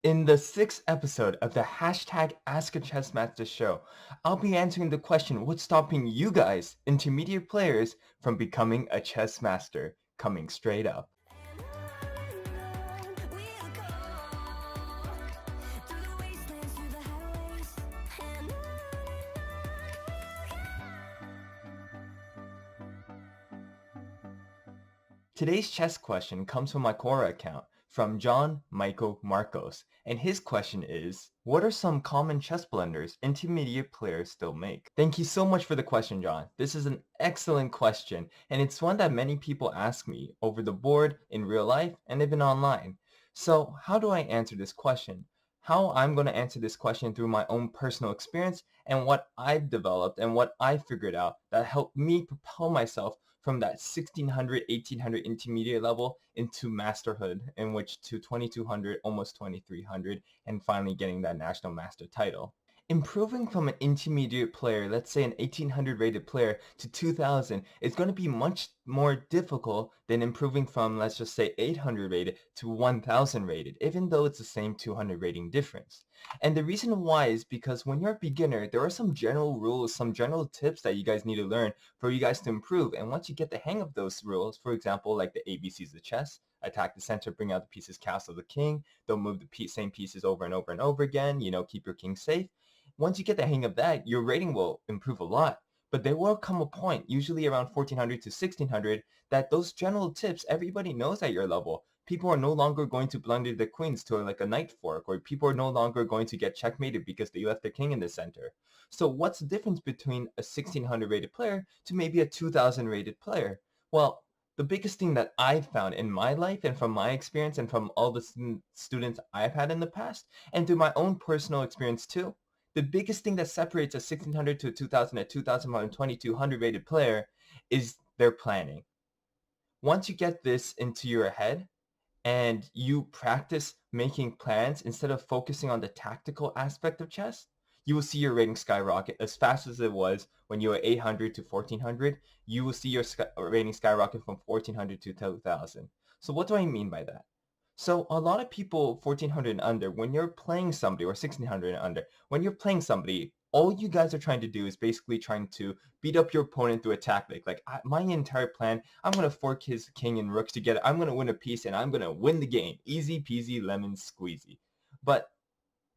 In the sixth episode of the hashtag AskAChessMaster show, I'll be answering the question, what's stopping you guys, intermediate players, from becoming a chess master? Coming straight up. Today's chess question comes from my Quora account from John Michael Marcos, and his question is, what are some common chess blunders intermediate players still make? Thank you so much for the question, John. This is an excellent question, and it's one that many people ask me over the board, in real life, and even online. So how do I answer this question? How I'm going to answer this question through my own personal experience and what I've developed and what I figured out that helped me propel myself from that 1600, 1800 intermediate level into masterhood, in which to 2200, almost 2300, and finally getting that national master title. Improving from an intermediate player, let's say an 1800 rated player, to 2000 is going to be much more difficult than improving from, let's just say, 800 rated to 1000 rated, even though it's the same 200 rating difference. And the reason why is because when you're a beginner, there are some general rules, some general tips that you guys need to learn for you guys to improve. And once you get the hang of those rules, for example, like the ABCs of chess, attack the center, bring out the pieces, castle the king, don't move the same pieces over and over and over again, keep your king safe. Once you get the hang of that, your rating will improve a lot. But there will come a point, usually around 1400 to 1600, that those general tips, everybody knows at your level. People are no longer going to blunder the queens to like a knight fork, or people are no longer going to get checkmated because they left the king in the center. So what's the difference between a 1600 rated player to maybe a 2000 rated player? Well, the biggest thing that I've found in my life and from my experience and from all the students I've had in the past, and through my own personal experience too, the biggest thing that separates a 1600 to a 2000 at 2000 2200 rated player is their planning. Once you get this into your head and you practice making plans instead of focusing on the tactical aspect of chess, you will see your rating skyrocket as fast as it was when you were 800 to 1400. You will see your rating skyrocket from 1400 to 2000. So what do I mean by that? So a lot of people 1400 and under, when you're playing somebody, or 1600 and under, when you're playing somebody, all you guys are trying to do is basically trying to beat up your opponent through a tactic. Like my entire plan, I'm going to fork his king and rook together. I'm going to win a piece and I'm going to win the game. Easy peasy lemon squeezy. But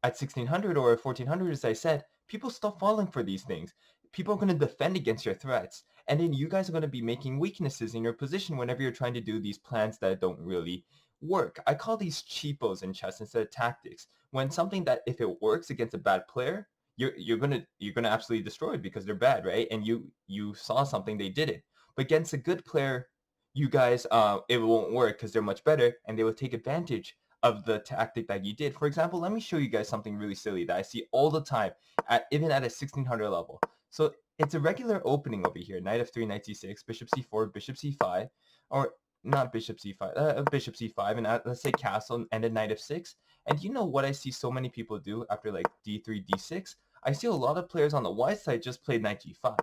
at 1600 or 1400, as I said, people stop falling for these things. People are going to defend against your threats. And then you guys are going to be making weaknesses in your position whenever you're trying to do these plans that don't really work. I call these cheapos in chess instead of tactics. When something that, if it works against a bad player, you're gonna absolutely destroy it because they're bad, right? And you saw something, they did it. But against a good player, you guys it won't work because they're much better, and they will take advantage of the tactic that you did. For example, let me show you guys something really silly that I see all the time, even at a 1600 level. So it's a regular opening over here: knight f3, knight c6, bishop c4, bishop c5, or not bishop c5, bishop c5, and let's say castle and a knight f6. And you know what I see so many people do after like d3, d6? I see a lot of players on the white side just play knight g5.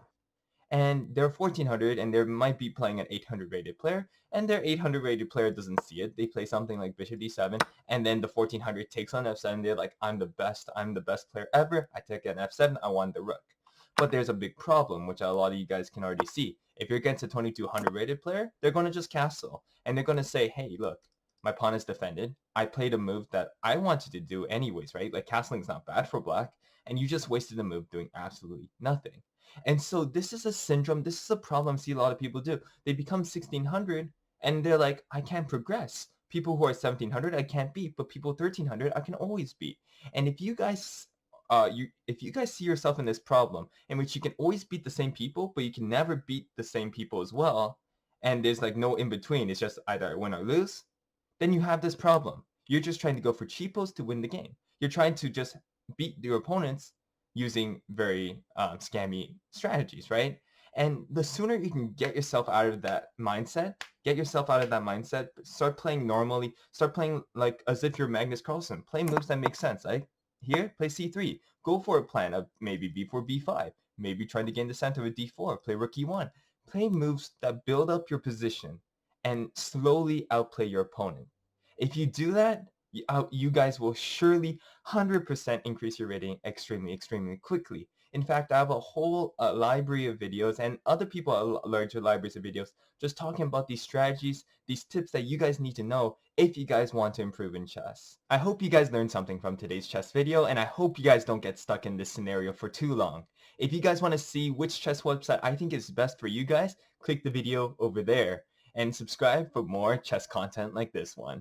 And they're 1400 and they might be playing an 800 rated player, and their 800 rated player doesn't see it. They play something like bishop d7, and then the 1400 takes on f7. They're like, I'm the best player ever. I take an f7, I won the rook. But there's a big problem, which a lot of you guys can already see. If you're against a 2200 rated player, they're going to just castle, and they're going to say, hey, look, my pawn is defended. I played a move that I wanted to do anyways, right? Like castling's not bad for black, and you just wasted a move doing absolutely nothing. And so this is a syndrome, this is a problem I see a lot of people do. They become 1600 and they're like, I can't progress. People who are 1700 I can't beat, but people 1300 I can always beat. And if you guys if you guys see yourself in this problem in which you can always beat the same people, but you can never beat the same people as well, and there's like no in between, it's just either win or lose, then you have this problem. You're just trying to go for cheapos to win the game. You're trying to just beat your opponents using very scammy strategies, right? And the sooner you can get yourself out of that mindset, start playing normally, start playing like as if you're Magnus Carlsen, play moves that make sense. Like here, play c3, go for a plan of maybe b4, b5, maybe trying to gain the center with d4, play rook e1. Play moves that build up your position and slowly outplay your opponent. If you do that, you guys will surely 100% increase your rating extremely quickly. In fact, I have a whole library of videos, and other people have larger libraries of videos just talking about these strategies, these tips that you guys need to know if you guys want to improve in chess. I hope you guys learned something from today's chess video, and I hope you guys don't get stuck in this scenario for too long. If you guys want to see which chess website I think is best for you guys, click the video over there and subscribe for more chess content like this one.